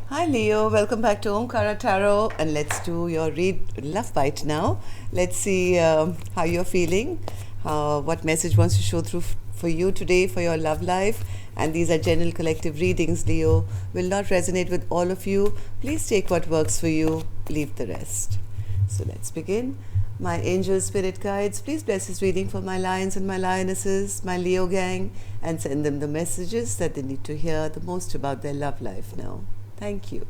Hi Leo, welcome back to Omkara Tarot, and let's do your read love bite now. Let's see how you're feeling, what message wants to show through for you today for your love life. And these are general collective readings, Leo. Will not resonate with all of you. Please take what works for you, leave the rest. So let's begin. My angel spirit guides, please bless this reading for my lions and my lionesses, my Leo gang, and send them the messages that they need to hear the most about their love life now. Thank you.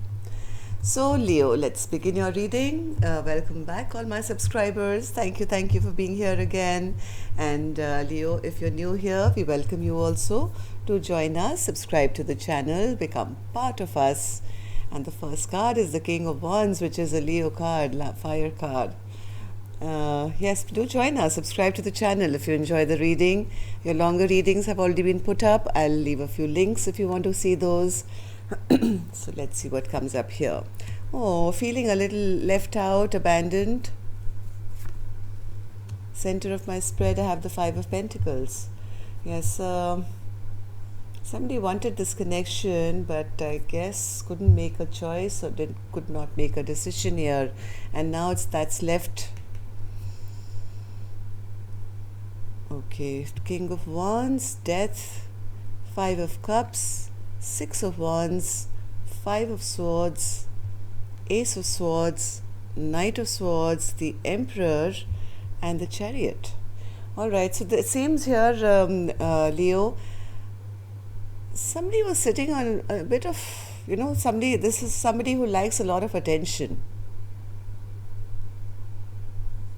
So, Leo, let's begin your reading. Welcome back, all my subscribers. Thank you for being here again. And Leo, if you're new here, we welcome you also to join us, subscribe to the channel, become part of us. And the first card is the King of Wands, which is a Leo card, fire card. Yes, do join us, subscribe to the channel if you enjoy the reading. Your longer readings have already been put up. I'll leave a few links if you want to see those. So let's see what comes up here. Oh, feeling a little left out, abandoned. Center of my spread, I have the Five of Pentacles. Yes, somebody wanted this connection, but I guess couldn't make a choice or could not make a decision here. And now that's left. Okay, King of Wands, Death, Five of Cups, Six of Wands, Five of Swords, Ace of Swords, Knight of Swords, the Emperor, and the Chariot. Alright, so it seems here, Leo, somebody was sitting on a bit of, this is somebody who likes a lot of attention.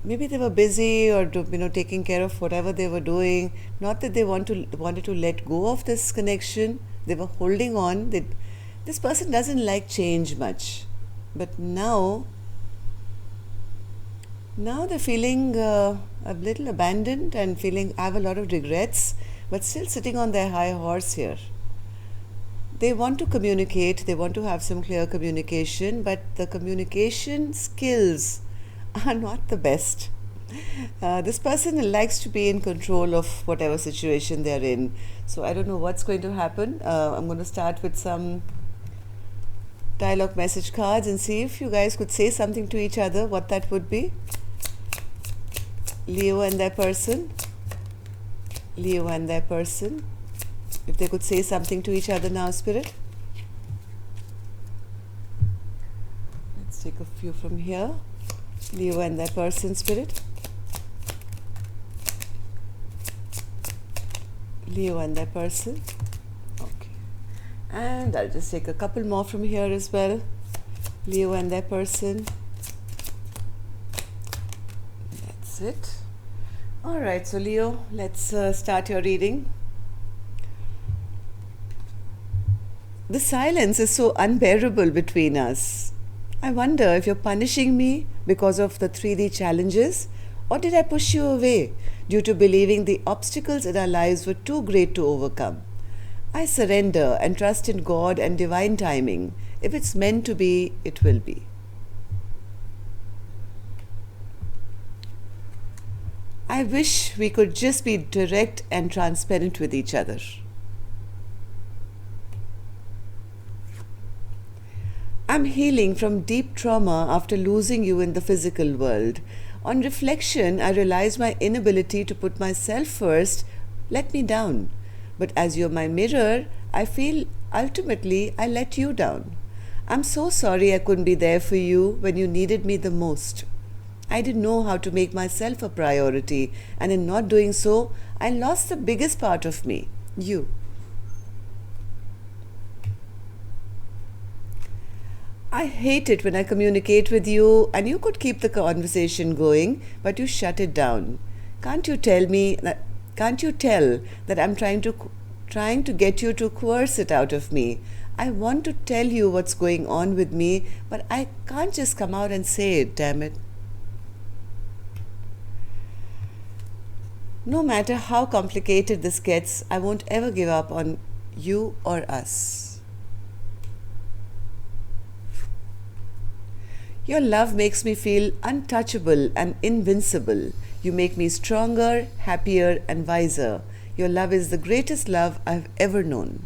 Maybe they were busy or taking care of whatever they were doing. Not that they wanted to let go of this connection. They were holding on. This person doesn't like change much, but now they're feeling a little abandoned and have a lot of regrets, but still sitting on their high horse here. They want to communicate. They want to have some clear communication, but the communication skills are not the best. This person likes to be in control of whatever situation they're in. So I don't know what's going to happen. I'm going to start with some dialogue message cards and see if you guys could say something to each other, what that would be. Leo and their person. Leo and their person. If they could say something to each other now, Spirit. Let's take a few from here. Leo and their person, Spirit. Leo and their person. Okay. And I'll just take a couple more from here as well. Leo and their person. That's it. Alright, so Leo, let's start your reading. The silence is so unbearable between us. I wonder if you're punishing me because of the 3D challenges, or did I push you away due to believing the obstacles in our lives were too great to overcome? I surrender and trust in God and divine timing. If it's meant to be, it will be. I wish we could just be direct and transparent with each other. I'm healing from deep trauma after losing you in the physical world. On reflection, I realize my inability to put myself first let me down. But as you're my mirror, I feel ultimately I let you down. I'm so sorry I couldn't be there for you when you needed me the most. I didn't know how to make myself a priority, and in not doing so, I lost the biggest part of me, you. I hate it when I communicate with you and you could keep the conversation going, but you shut it down. Can't you tell that I'm trying to get you to coerce it out of me? I want to tell you what's going on with me, but I can't just come out and say it, damn it. No matter how complicated this gets, I won't ever give up on you or us. Your love makes me feel untouchable and invincible. You make me stronger, happier, and wiser. Your love is the greatest love I've ever known.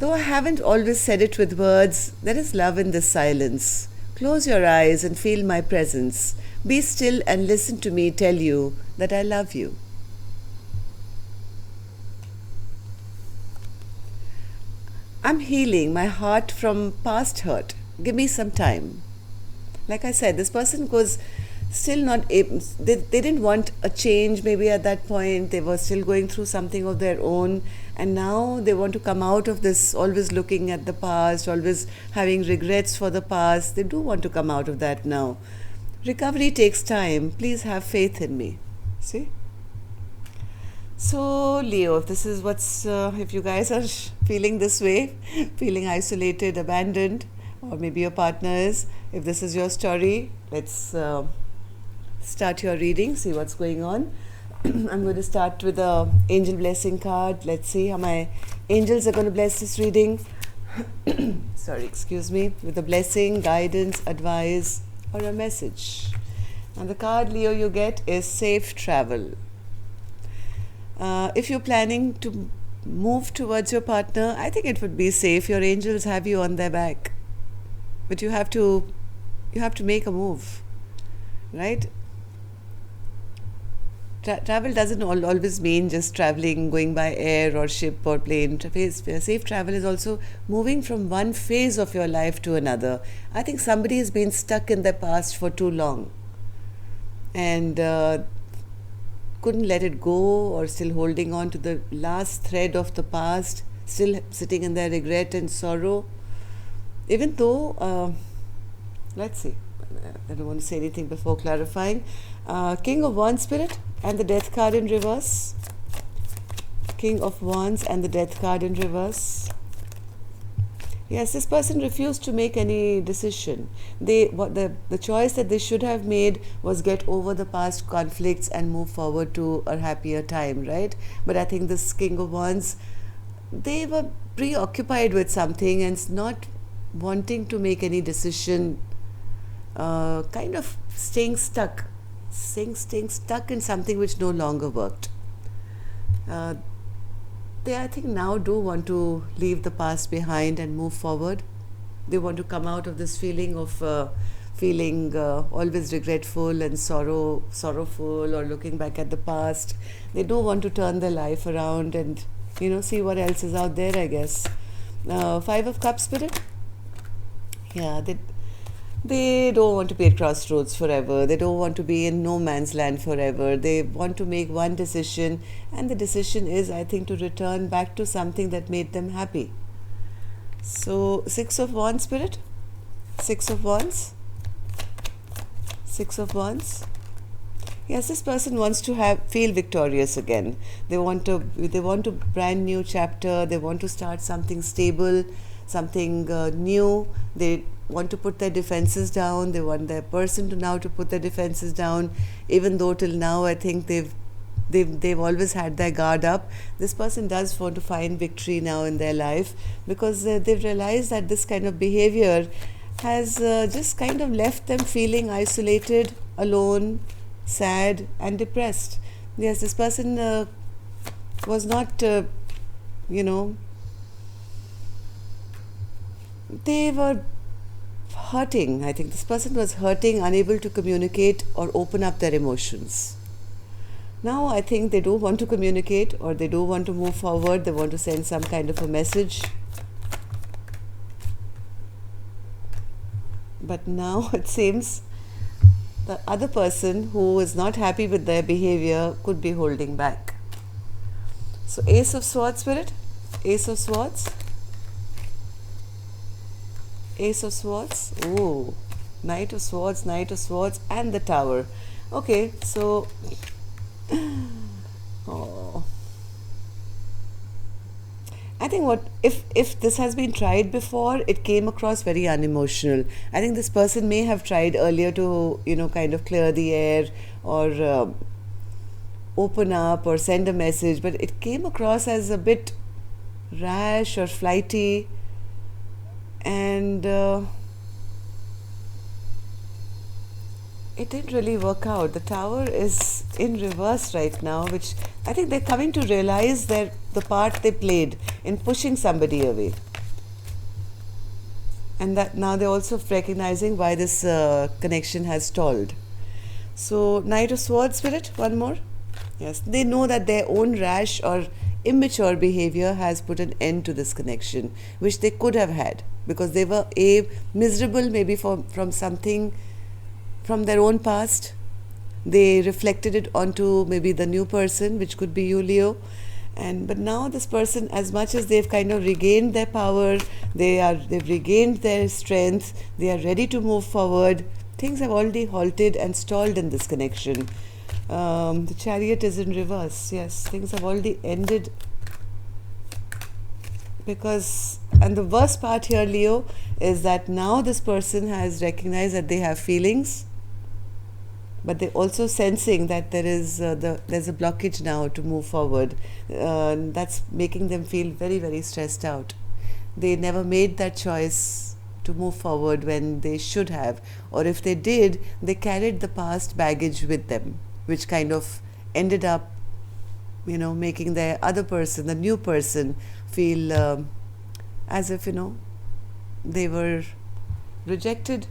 Though I haven't always said it with words, there is love in this silence. Close your eyes and feel my presence. Be still and listen to me tell you that I love you. I'm healing my heart from past hurt. Give me some time. Like I said, this person was still not able, they didn't want a change maybe at that point. They were still going through something of their own, and now they want to come out of this, always looking at the past, always having regrets for the past. They do want to come out of that now. Recovery takes time. Please have faith in me. See? So, Leo, if this is if you guys are feeling this way, feeling isolated, abandoned, or maybe your partner is, if this is your story, let's start your reading, see what's going on. I'm going to start with the angel blessing card. Let's see how my angels are going to bless this reading. Sorry, excuse me. With a blessing, guidance, advice, or a message. And the card, Leo, you get is safe travel. If you're planning to move towards your partner, I think it would be safe. Your angels have you on their back, but you have to make a move, right? Travel doesn't always mean just traveling, going by air or ship or plane. Safe travel is also moving from one phase of your life to another. I think somebody has been stuck in their past for too long and couldn't let it go, or still holding on to the last thread of the past, still sitting in their regret and sorrow. Even though, let's see, I don't want to say anything before clarifying. King of Wands spirit and the Death card in reverse. King of Wands and the Death card in reverse. Yes, this person refused to make any decision. The choice that they should have made was get over the past conflicts and move forward to a happier time, right? But I think this King of Wands, they were preoccupied with something and not wanting to make any decision, kind of staying stuck in something which no longer worked. They, I think, now do want to leave the past behind and move forward. They want to come out of this feeling of feeling always regretful and sorrowful, or looking back at the past. They do want to turn their life around and, see what else is out there, I guess. Five of Cups spirit. Yeah, they don't want to be at crossroads forever. They don't want to be in no man's land forever. They want to make one decision, and the decision is, I think, to return back to something that made them happy. So, Six of Wands spirit. Six of Wands. Six of Wands. Yes, this person wants to feel victorious again. They want a brand new chapter. They want to start something stable, something new. They want to put their defenses down. They want their person to put their defenses down, even though till now I think they've always had their guard up. This person does want to find victory now in their life, because they've realized that this kind of behavior has just kind of left them feeling isolated, alone, sad and depressed. Yes, this person was not, they were hurting. I think this person was hurting, unable to communicate or open up their emotions. Now I think they do want to communicate, or they do want to move forward. They want to send some kind of a message. But now it seems the other person who is not happy with their behavior could be holding back. So Ace of Swords spirit. Ace of Swords. Ace of Swords. Oh, Knight of Swords, Knight of Swords, and the Tower. Okay, so I think if this has been tried before, it came across very unemotional. I think this person may have tried earlier to kind of clear the air, or open up, or send a message, but it came across as a bit rash or flighty. And it didn't really work out. The Tower is in reverse right now, which I think they're coming to realize the part they played in pushing somebody away. And that now they're also recognizing why this connection has stalled. So, Knight of Swords Spirit, one more. Yes, they know that their own rash or immature behavior has put an end to this connection, which they could have had because they were miserable maybe from something from their own past. They reflected it onto maybe the new person, which could be you, Leo. But now this person, as much as they've kind of regained their power, they've regained their strength, they are ready to move forward. Things have already halted and stalled in this connection. The Chariot is in reverse. Yes, things have already ended. And the worst part here, Leo, is that now this person has recognized that they have feelings, but they're also sensing that there's a blockage now to move forward. That's making them feel very, very stressed out. They never made that choice to move forward when they should have, or if they did, they carried the past baggage with them, which kind of ended up, making the other person, the new person, feel as if, they were rejected.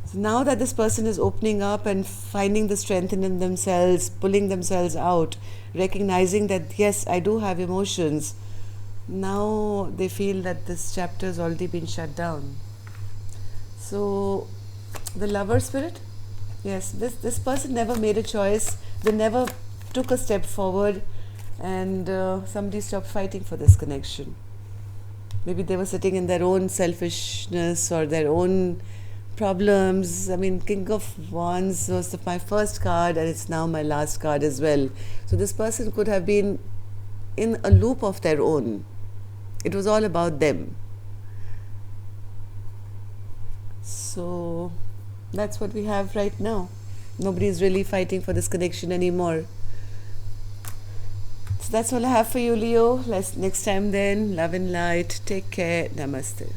So now that this person is opening up and finding the strength in themselves, pulling themselves out, recognizing that, yes, I do have emotions, now they feel that this chapter has already been shut down. So, the Lover Spirit, yes, this person never made a choice, they never took a step forward, and somebody stopped fighting for this connection. Maybe they were sitting in their own selfishness or their own problems. I mean, King of Wands was my first card and it's now my last card as well. So this person could have been in a loop of their own. It was all about them. So that's what we have right now. Nobody is really fighting for this connection anymore. So that's all I have for you, Leo. Next time then, love and light. Take care. Namaste.